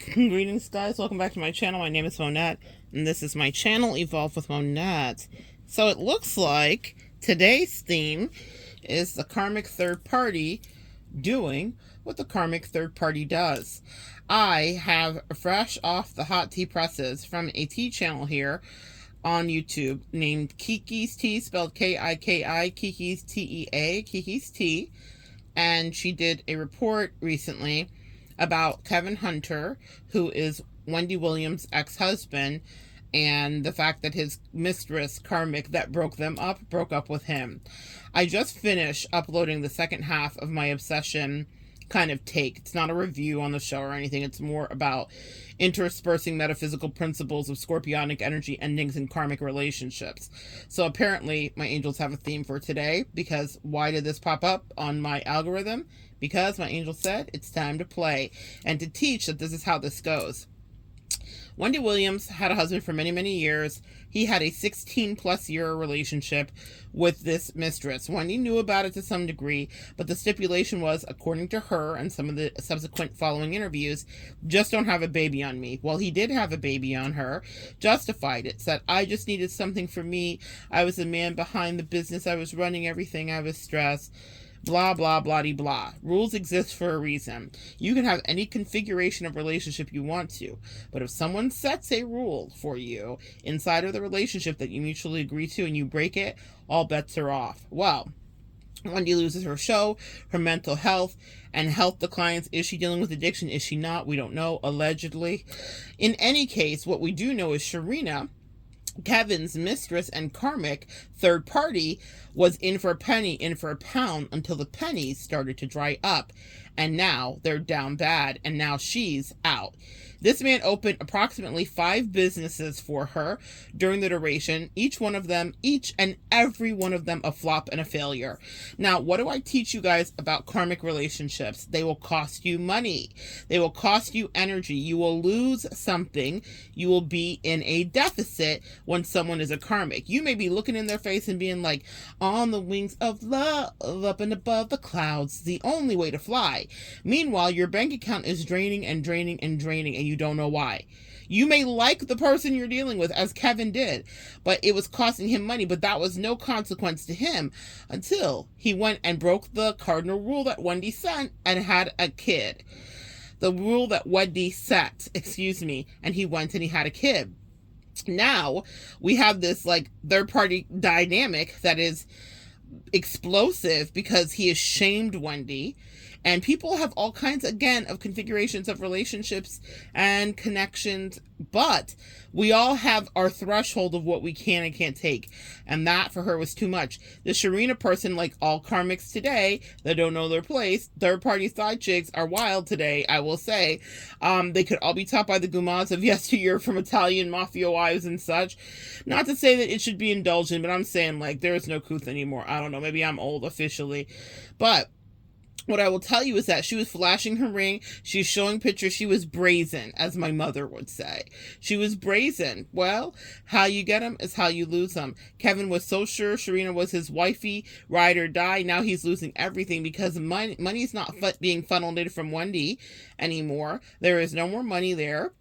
Greetings, guys. Welcome back to my channel. My name is Monette, and this is my channel, Evolve with Monette. So it looks like today's theme is the karmic third party doing what the karmic third party does. I have fresh off the hot tea presses from a tea channel here on YouTube named Kiki's Tea, spelled K-I-K-I, Kiki's T-E-A, Kiki's Tea. And she did a report recently about Kevin Hunter, who is Wendy Williams' ex-husband, and the fact that his mistress, Karmic, that broke up with him. I just finished uploading the second half of my obsession kind of take. It's not a review on the show or anything. It's more about interspersing metaphysical principles of scorpionic energy endings in karmic relationships. So apparently my angels have a theme for today, because why did this pop up on my algorithm? Because my angel said it's time to play and to teach that this is how this goes. Wendy Williams had a husband for many, many years. He had a 16-plus year relationship with this mistress. Wendy knew about it to some degree, but the stipulation was, according to her and some of the subsequent following interviews, just don't have a baby on me. Well, he did have a baby on her, justified it, said, I just needed something for me. I was the man behind the business. I was running everything. I was stressed. Blah, blah, blah, blah. Rules exist for a reason. You can have any configuration of relationship you want to, but if someone sets a rule for you inside of the relationship that you mutually agree to and you break it, all bets are off. Well, Wendy loses her show, her mental health, and health declines. Is she dealing with addiction? Is she not? We don't know, allegedly. In any case, what we do know is Sharina, Kevin's mistress and karmic third party, was in for a penny, in for a pound, until the pennies started to dry up. And now they're down bad, and now she's out. This man opened approximately 5 businesses for her during the duration, each and every one of them a flop and a failure. Now, what do I teach you guys about karmic relationships? They will cost you money. They will cost you energy. You will lose something. You will be in a deficit when someone is a karmic. You may be looking in their face and being like, on the wings of love, up and above the clouds, the only way to fly. Meanwhile, your bank account is draining and draining and draining, and you don't know why. You may like the person you're dealing with, as Kevin did, but it was costing him money, but that was no consequence to him until he went and broke the cardinal rule that Wendy sent and had a kid. The rule that Wendy set, and he went and he had a kid. Now we have this like third party dynamic that is explosive because he has shamed Wendy, and people have all kinds, again, of configurations of relationships and connections, but we all have our threshold of what we can and can't take, and that for her was too much. The Sharina person, like all karmics today that don't know their place, third party side chicks are wild today, I will say. They could all be taught by the gumas of yesteryear from Italian mafia wives and such. Not to say that it should be indulged in, but I'm saying, like, there is no couth anymore. I don't know, maybe I'm old officially, but what I will tell you is that she was flashing her ring. She's showing pictures. She was brazen, as my mother would say. She was brazen. Well, how you get them is how you lose them. Kevin was so sure Sharina was his wifey, ride or die. Now he's losing everything because money's not being funneled in from Wendy anymore. There is no more money there.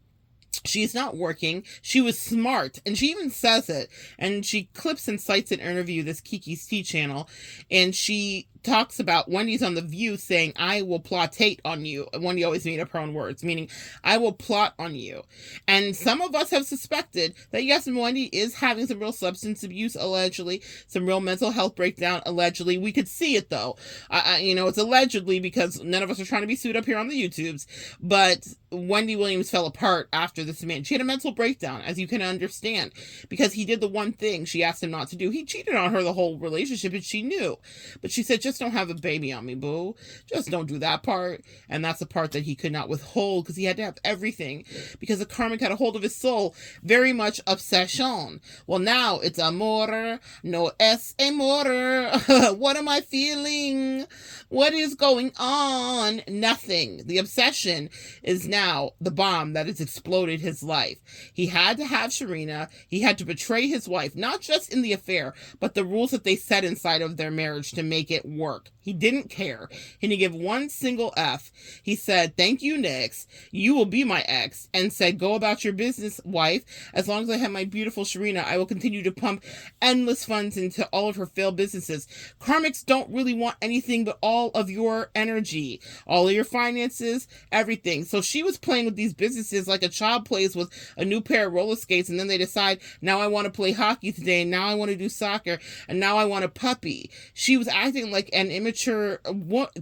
She's not working. She was smart, and she even says it, and she clips and cites an interview, this Kiki's Tea channel, and she talks about Wendy's on The View saying, I will plottate on you. Wendy always made up her own words, meaning I will plot on you. And some of us have suspected that, yes, Wendy is having some real substance abuse, allegedly, some real mental health breakdown, allegedly. We could see it, though. It's allegedly because none of us are trying to be sued up here on the YouTubes, but Wendy Williams fell apart after this man. She had a mental breakdown, as you can understand, because he did the one thing she asked him not to do. He cheated on her the whole relationship, and she knew. But she said, just don't have a baby on me, boo. Just don't do that part. And that's the part that he could not withhold, because he had to have everything, because the karmic had a hold of his soul. Very much obsession. Well, now it's amor, no es amor. What am I feeling? What is going on? Nothing. The obsession is now the bomb that is exploding exploded his life. He had to have Sharina. He had to betray his wife, not just in the affair, but the rules that they set inside of their marriage to make it work. He didn't care. He didn't give one single F. He said, thank you, Nix. You will be my ex. And said, go about your business, wife. As long as I have my beautiful Sharina, I will continue to pump endless funds into all of her failed businesses. Karmics don't really want anything but all of your energy, all of your finances, everything. So she was playing with these businesses like a child plays with a new pair of roller skates, and then they decide, now I want to play hockey today, and now I want to do soccer, and now I want a puppy. She was acting like an immature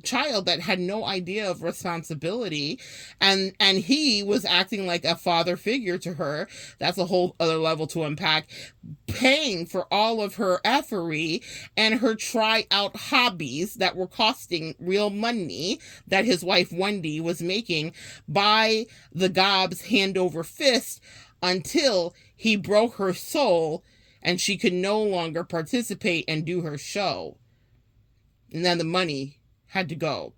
child that had no idea of responsibility, and he was acting like a father figure to her. That's a whole other level to unpack. Paying for all of her effery and her try-out hobbies that were costing real money that his wife Wendy was making by the gobs hand over fist, until he broke her soul and she could no longer participate and do her show. And then the money had to go.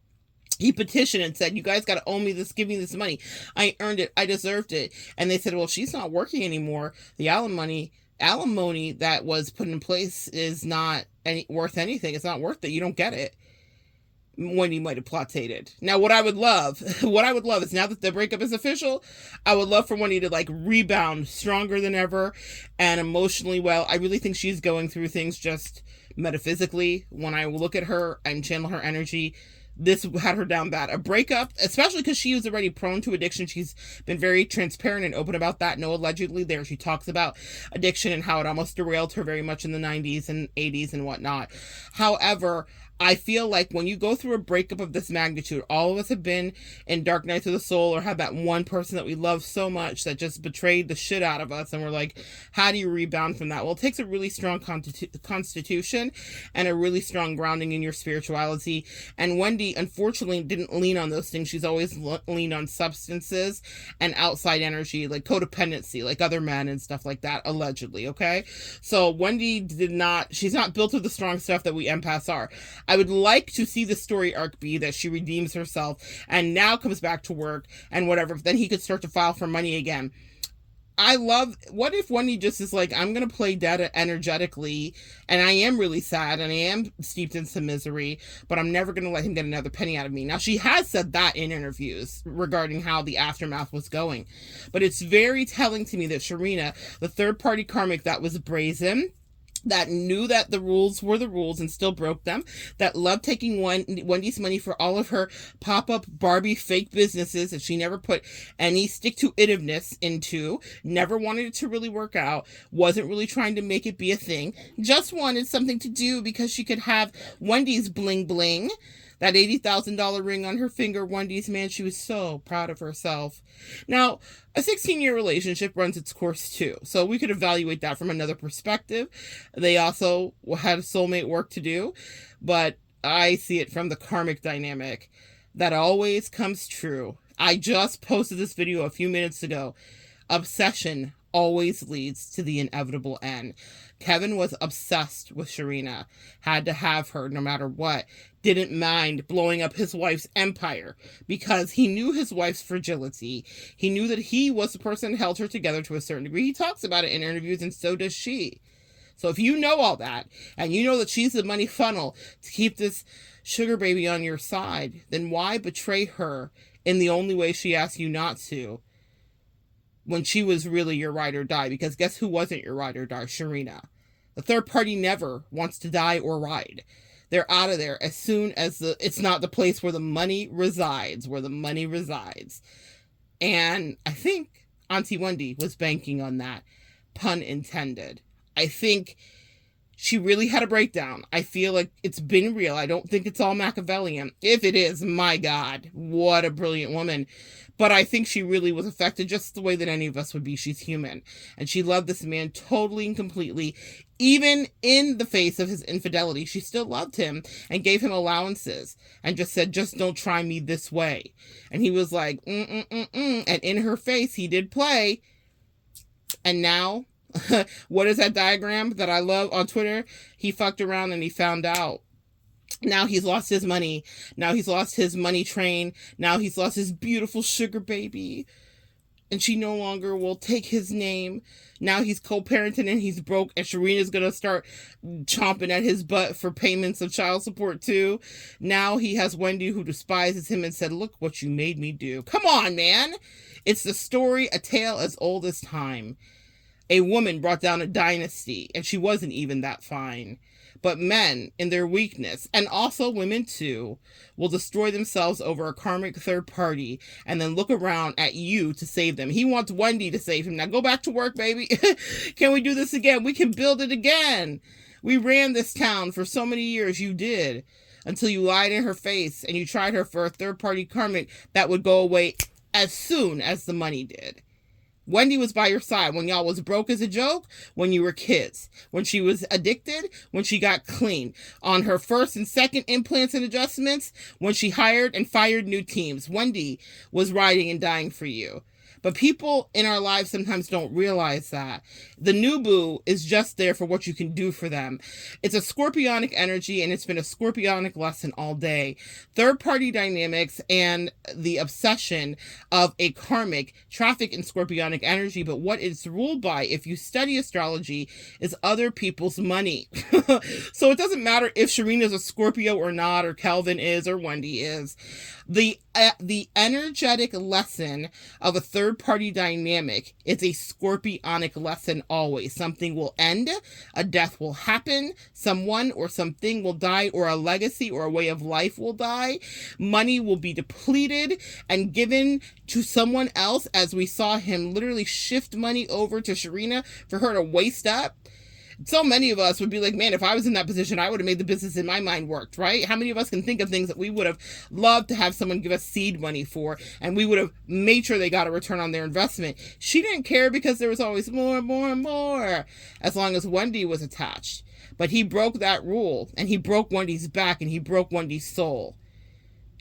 He petitioned and said, you guys got to owe me this, give me this money. I earned it. I deserved it. And they said, well, she's not working anymore. The alimony that was put in place is not worth anything. It's not worth it. You don't get it. Wendy might have plotted. Now, what I would love is, now that the breakup is official, I would love for Wendy to like rebound stronger than ever and emotionally well. I really think she's going through things just metaphysically. When I look at her and channel her energy, this had her down bad. A breakup, especially because she was already prone to addiction. She's been very transparent and open about that. No, allegedly there. She talks about addiction and how it almost derailed her very much in the 90s and 80s and whatnot. However, I feel like when you go through a breakup of this magnitude, all of us have been in dark nights of the soul, or have that one person that we love so much that just betrayed the shit out of us. And we're like, how do you rebound from that? Well, it takes a really strong constitution and a really strong grounding in your spirituality. And Wendy, unfortunately, didn't lean on those things. She's always leaned on substances and outside energy, like codependency, like other men and stuff like that, allegedly. Okay. So Wendy she's not built with the strong stuff that we empaths are. I would like to see the story arc be that she redeems herself and now comes back to work and whatever. Then he could start to file for money again. What if Wendy just is like, I'm going to play dead energetically, and I am really sad and I am steeped in some misery, but I'm never going to let him get another penny out of me. Now, she has said that in interviews regarding how the aftermath was going, but it's very telling to me that Sharina, the third party karmic that was brazen, that knew that the rules were the rules and still broke them, that loved taking Wendy's money for all of her pop-up Barbie fake businesses that she never put any stick-to-itiveness into, never wanted it to really work out, wasn't really trying to make it be a thing, just wanted something to do because she could have Wendy's bling-bling, that $80,000 ring on her finger. Wendy's, man, she was so proud of herself. Now, a 16-year relationship runs its course too, so we could evaluate that from another perspective. They also had soulmate work to do, but I see it from the karmic dynamic that always comes true. I just posted this video a few minutes ago. Obsession always leads to the inevitable end. Kevin was obsessed with Sharina, had to have her no matter what, didn't mind blowing up his wife's empire because he knew his wife's fragility. He knew that he was the person that held her together to a certain degree. He talks about it in interviews, and so does she. So if you know all that, and you know that she's the money funnel to keep this sugar baby on your side, then why betray her in the only way she asked you not to, when she was really your ride or die? Because guess who wasn't your ride or die? Sharina. The third party never wants to die or ride. They're out of there as soon as it's not the place where the money resides, And I think Auntie Wendy was banking on that, pun intended. I think she really had a breakdown. I feel like it's been real. I don't think it's all Machiavellian. If it is, my God, what a brilliant woman. But I think she really was affected just the way that any of us would be. She's human. And she loved this man totally and completely. Even in the face of his infidelity, she still loved him and gave him allowances and just said, just don't try me this way. And he was like, And in her face, he did play. And now, what is that diagram that I love on Twitter? He fucked around and he found out. Now he's lost his money. Now he's lost his money train. Now he's lost his beautiful sugar baby. and she no longer will take his name. Now he's co-parenting and he's broke, and Sharina's gonna start chomping at his butt for payments of child support too. Now he has Wendy, who despises him and said, look what you made me do. Come on, man. It's the story, a tale as old as time. A woman brought down a dynasty, and she wasn't even that fine. But men, in their weakness, and also women too, will destroy themselves over a karmic third party and then look around at you to save them. He wants Wendy to save him. Now go back to work, baby. Can we do this again? We can build it again. We ran this town for so many years. You did. Until you lied in her face and you tried her for a third party karmic that would go away as soon as the money did. Wendy was by your side when y'all was broke as a joke, when you were kids, when she was addicted, when she got clean, on her first and second implants and adjustments, when she hired and fired new teams. Wendy was riding and dying for you. But people in our lives sometimes don't realize that. The new boo is just there for what you can do for them. It's a scorpionic energy, and it's been a scorpionic lesson all day. Third-party dynamics and the obsession of a karmic traffic in scorpionic energy, but what it's ruled by, if you study astrology, is other people's money. So it doesn't matter if Sharina's a Scorpio or not, or Kelvin is, or Wendy is. The energetic lesson of a third-party dynamic is a scorpionic lesson always. Something will end, a death will happen, someone or something will die, or a legacy or a way of life will die. Money will be depleted and given to someone else, as we saw him literally shift money over to Sharina for her to waste up. So many of us would be like, man, if I was in that position, I would have made the business in my mind worked, right? How many of us can think of things that we would have loved to have someone give us seed money for, and we would have made sure they got a return on their investment? She didn't care because there was always more and more and more, as long as Wendy was attached. But he broke that rule, and he broke Wendy's back, and he broke Wendy's soul.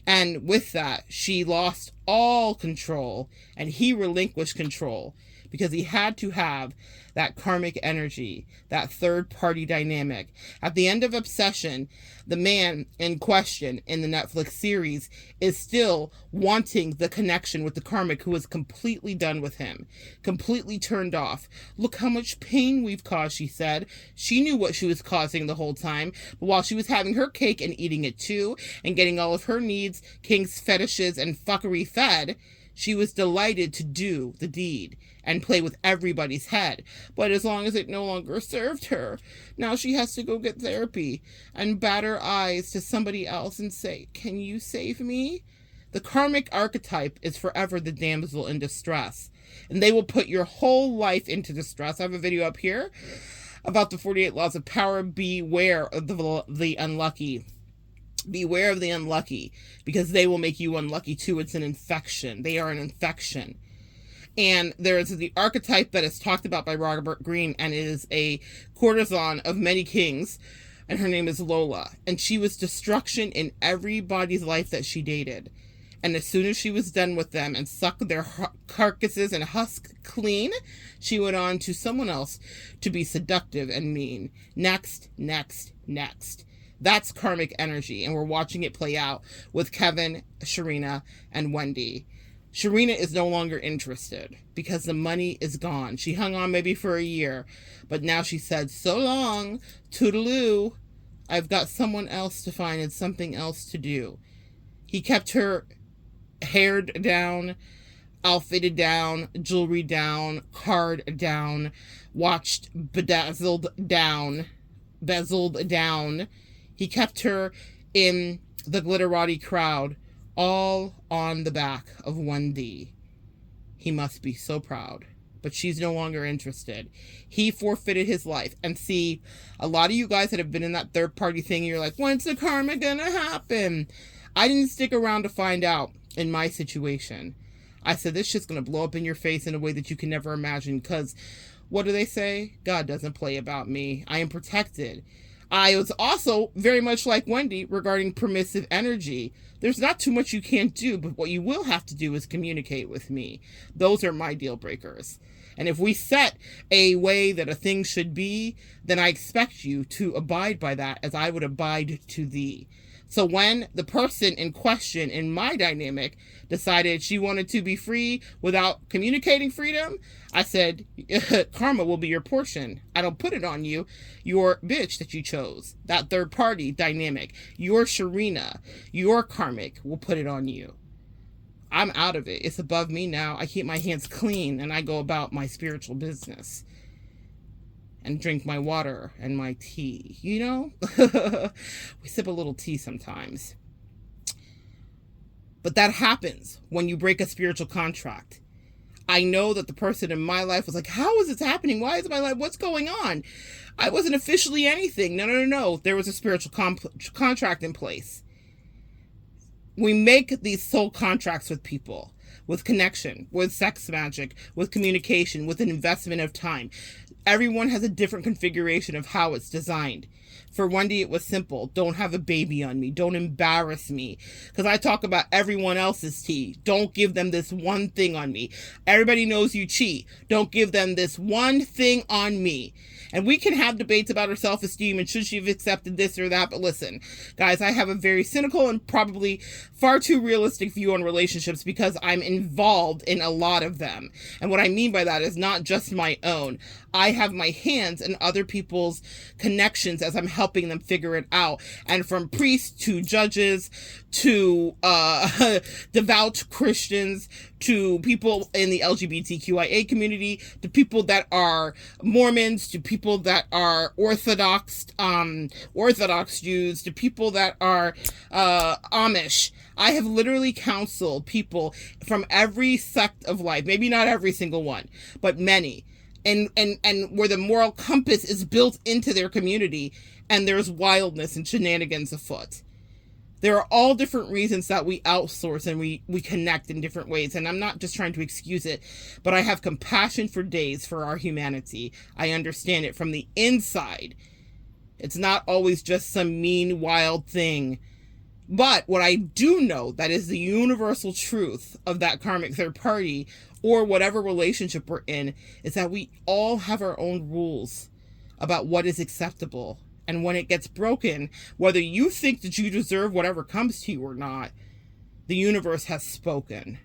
And with that, she lost all control, and he relinquished control, because he had to have that karmic energy, that third-party dynamic. At the end of Obsession, the man in question in the Netflix series is still wanting the connection with the karmic who is completely done with him, completely turned off. Look how much pain we've caused, she said. She knew what she was causing the whole time, but while she was having her cake and eating it too, and getting all of her needs, kinks, fetishes, and fuckery fed, she was delighted to do the deed and play with everybody's head. But as long as it no longer served her, now she has to go get therapy and bat her eyes to somebody else and say, can you save me? The karmic archetype is forever the damsel in distress, and they will put your whole life into distress. I have a video up here about the 48 laws of power. Beware of the unlucky. Beware of the unlucky, because they will make you unlucky too. It's an infection. They are an infection. And there is the archetype that is talked about by Robert Greene, and it is a courtesan of many kings, and her name is Lola. And she was destruction in everybody's life that she dated. And as soon as she was done with them and sucked their carcasses and husk clean, she went on to someone else to be seductive and mean. Next, next, next. That's karmic energy, and we're watching it play out with Kevin, Sharina, and Wendy. Sharina is no longer interested because the money is gone. She hung on maybe for a year, but now she said, so long, toodaloo, I've got someone else to find and something else to do. He kept her haired down, outfitted down, jewelry down, card down, watched bedazzled down. He kept her in the glitterati crowd, all on the back of Wendy. He must be so proud. But she's no longer interested. He forfeited his life. And see, a lot of you guys that have been in that third party thing, you're like, when's the karma gonna happen? I didn't stick around to find out in my situation. I said, this shit's gonna blow up in your face in a way that you can never imagine, because what do they say? God doesn't play about me. I am protected. I was also very much like Wendy regarding permissive energy. There's not too much you can't do, but what you will have to do is communicate with me. Those are my deal breakers. And if we set a way that a thing should be, then I expect you to abide by that as I would abide to thee. So when the person in question in my dynamic decided she wanted to be free without communicating freedom, I said, karma will be your portion. I don't put it on you. Your bitch that you chose, that third party dynamic, your Sharina, your karmic will put it on you. I'm out of it. It's above me now. I keep my hands clean and I go about my spiritual business and drink my water and my tea. You know, we sip a little tea sometimes. But that happens when you break a spiritual contract. I know that the person in my life was like, how is this happening? Why is my life? What's going on? I wasn't officially anything. No. There was a spiritual contract in place. We make these soul contracts with people, with connection, with sex magic, with communication, with an investment of time. Everyone has a different configuration of how it's designed. For Wendy, it was simple. Don't have a baby on me. Don't embarrass me. Because I talk about everyone else's tea. Don't give them this one thing on me. Everybody knows you cheat. Don't give them this one thing on me. And we can have debates about her self-esteem and should she have accepted this or that. But listen, guys, I have a very cynical and probably far too realistic view on relationships because I'm involved in a lot of them. And what I mean by that is not just my own. I have my hands in other people's connections as I'm helping them figure it out. And from priests to judges to devout Christians to people in the LGBTQIA community, to people that are Mormons, to people that are Orthodox Jews, to people that are Amish. I have literally counseled people from every sect of life, maybe not every single one, but many. And where the moral compass is built into their community and there's wildness and shenanigans afoot. There are all different reasons that we outsource and we connect in different ways. And I'm not just trying to excuse it, but I have compassion for days for our humanity. I understand it from the inside. It's not always just some mean, wild thing. But what I do know that is the universal truth of that karmic third party or whatever relationship we're in is that we all have our own rules about what is acceptable. And when it gets broken, whether you think that you deserve whatever comes to you or not, the universe has spoken.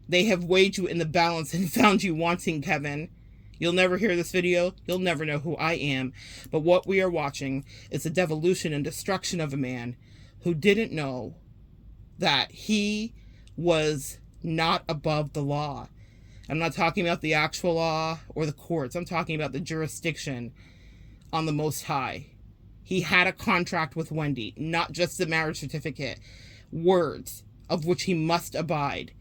They have weighed you in the balance and found you wanting, Kevin. You'll never hear this video. You'll never know who I am. But what we are watching is the devolution and destruction of a man who didn't know that he was not above the law. I'm not talking about the actual law or the courts. I'm talking about the jurisdiction on the Most High. He had a contract with Wendy, not just the marriage certificate, words of which he must abide.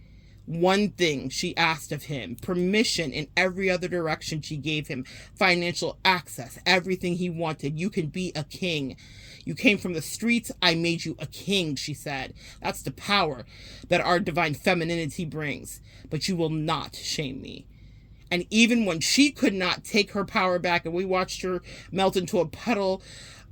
One thing she asked of him, permission in every other direction she gave him, financial access, everything he wanted. You can be a king. You came from the streets, I made you a king, she said. That's the power that our divine femininity brings. But you will not shame me. And even when she could not take her power back and we watched her melt into a puddle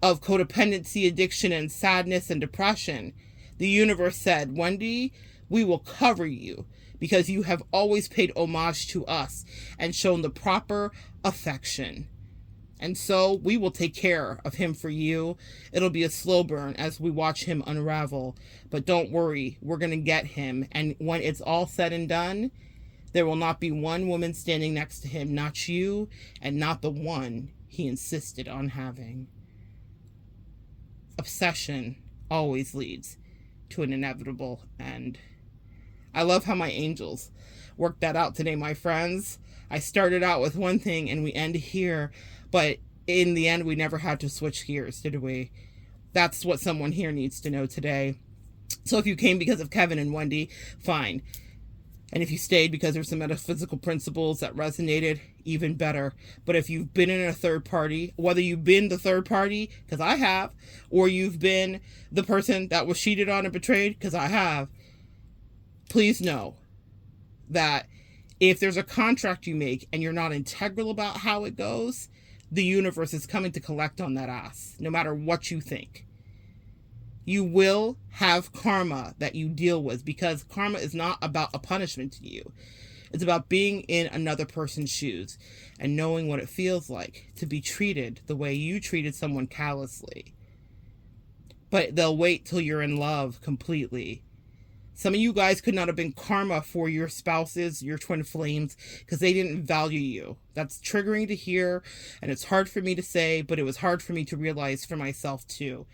of codependency, addiction, and sadness and depression, the universe said, Wendy, we will cover you because you have always paid homage to us and shown the proper affection. And so we will take care of him for you. It'll be a slow burn as we watch him unravel. But don't worry, we're going to get him. And when it's all said and done, there will not be one woman standing next to him, not you, and not the one he insisted on having. Obsession always leads to an inevitable end. I love how my angels worked that out today, my friends. I started out with one thing and we end here, but in the end, we never had to switch gears, did we? That's what someone here needs to know today. So if you came because of Kevin and Wendy, fine. And if you stayed because there's some metaphysical principles that resonated, even better. But if you've been in a third party, whether you've been the third party, because I have, or you've been the person that was cheated on and betrayed, because I have, please know that if there's a contract you make and you're not integral about how it goes, the universe is coming to collect on that ass, no matter what you think. You will have karma that you deal with because karma is not about a punishment to you. It's about being in another person's shoes and knowing what it feels like to be treated the way you treated someone callously. but they'll wait till you're in love completely. Some of you guys could not have been karma for your spouses, your twin flames, because they didn't value you. That's triggering to hear, and it's hard for me to say, but it was hard for me to realize for myself too.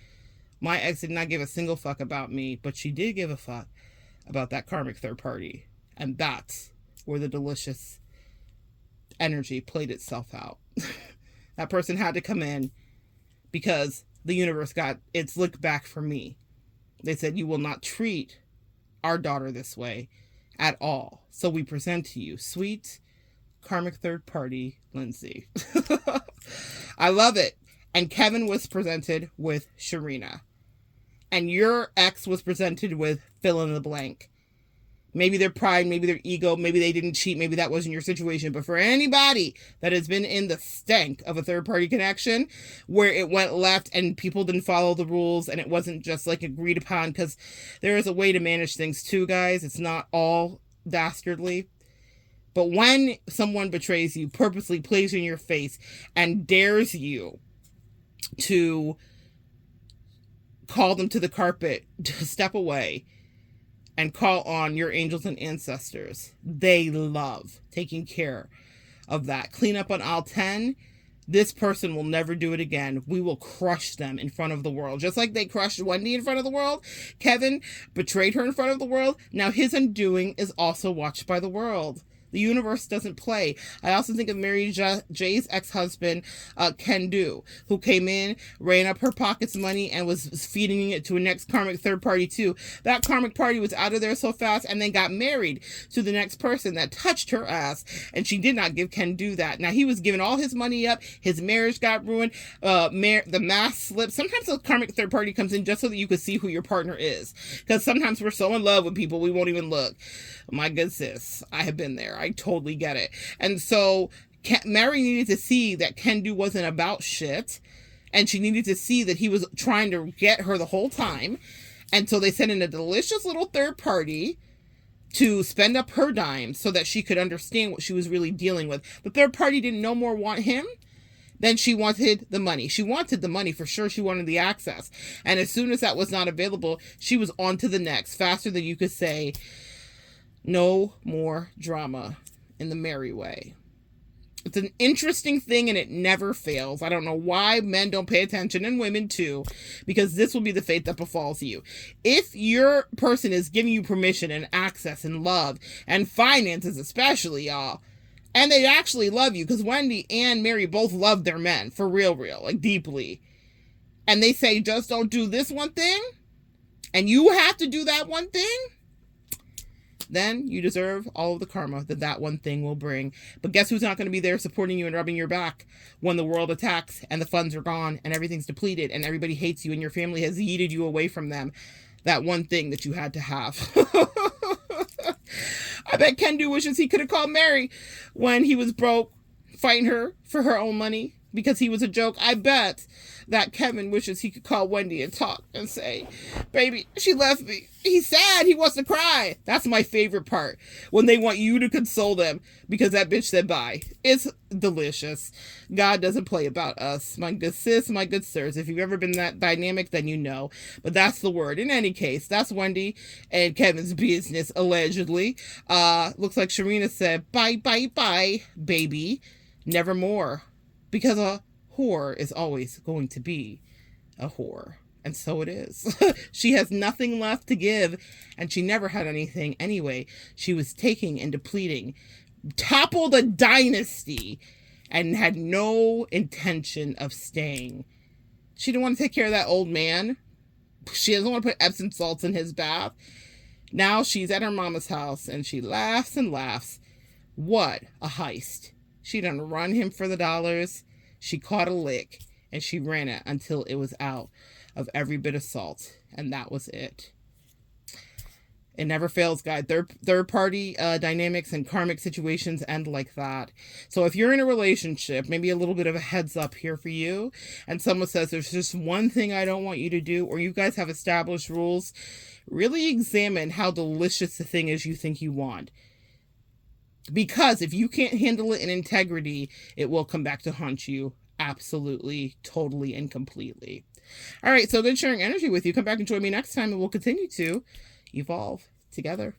My ex did not give a single fuck about me, but she did give a fuck about that karmic third party. And that's where the delicious energy played itself out. That person had to come in because the universe got its look back for me. They said, you will not treat our daughter this way at all. So we present to you sweet karmic third party Lindsay. I love it. And Kevin was presented with Sharina. And your ex was presented with fill in the blank. Maybe their pride, maybe their ego, maybe they didn't cheat, maybe that wasn't your situation. But for anybody that has been in the stank of a third-party connection where it went left and people didn't follow the rules and it wasn't just like agreed upon, because there is a way to manage things too, guys. It's not all dastardly. But when someone betrays you, purposely plays you in your face and dares you to call them to the carpet, to step away, and call on your angels and ancestors. They love taking care of that. Clean up on aisle 10. This person will never do it again. We will crush them in front of the world. Just like they crushed Wendy in front of the world. Kevin betrayed her in front of the world. Now his undoing is also watched by the world. The universe doesn't play. I also think of Mary J's ex-husband, Ken Do, who came in, ran up her pocket's money, and was feeding it to a next karmic third party too. That karmic party was out of there so fast and then got married to the next person that touched her ass, and she did not give Ken Do that. Now, he was giving all his money up. His marriage got ruined. The mask slipped. Sometimes the karmic third party comes in just so that you can see who your partner is. Because sometimes we're so in love with people, we won't even look. My good sis, I have been there. I totally get it. And so Mary needed to see that Ken Do wasn't about shit. And she needed to see that he was trying to get her the whole time. And so they sent in a delicious little third party to spend up her dimes so that she could understand what she was really dealing with. The third party didn't no more want him than she wanted the money. She wanted the money for sure. She wanted the access. And as soon as that was not available, she was on to the next, faster than you could say. No more drama in the Mary way. It's an interesting thing and it never fails. I don't know why men don't pay attention, and women too, because this will be the fate that befalls you. If your person is giving you permission and access and love and finances especially, y'all, and they actually love you, because Wendy and Mary both love their men, for real, like deeply. And they say, just don't do this one thing, and you have to do that one thing, then you deserve all of the karma that one thing will bring. But guess who's not going to be there supporting you and rubbing your back when the world attacks and the funds are gone and everything's depleted and everybody hates you and your family has yeeted you away from them? That one thing that you had to have. I bet Ken Do wishes he could have called Mary when he was broke, fighting her for her own money because he was a joke. I bet that Kevin wishes he could call Wendy and talk and say, baby, she left me. He's sad. He wants to cry. That's my favorite part. When they want you to console them because that bitch said bye. It's delicious. God doesn't play about us. My good sis, my good sirs. If you've ever been that dynamic, then you know. But that's the word. In any case, that's Wendy and Kevin's business, allegedly. Looks like Sharina said, bye, bye, bye, baby. Nevermore. Because a whore is always going to be a whore. And so it is. She has nothing left to give, and she never had anything anyway. She was taking and depleting, toppled a dynasty, and had no intention of staying. She didn't want to take care of that old man. She doesn't want to put Epsom salts in his bath. Now she's at her mama's house, and she laughs and laughs. What a heist. She done run him for the dollars. She caught a lick, and she ran it until it was out of every bit of salt, and that was it. It never fails, guys. Third party dynamics and karmic situations end like that. So if you're in a relationship, maybe a little bit of a heads up here for you, and someone says there's just one thing I don't want you to do, or you guys have established rules, really examine how delicious the thing is you think you want. Because if you can't handle it in integrity, it will come back to haunt you absolutely, totally, and completely. All right, so good sharing energy with you. Come back and join me next time, and we'll continue to evolve together.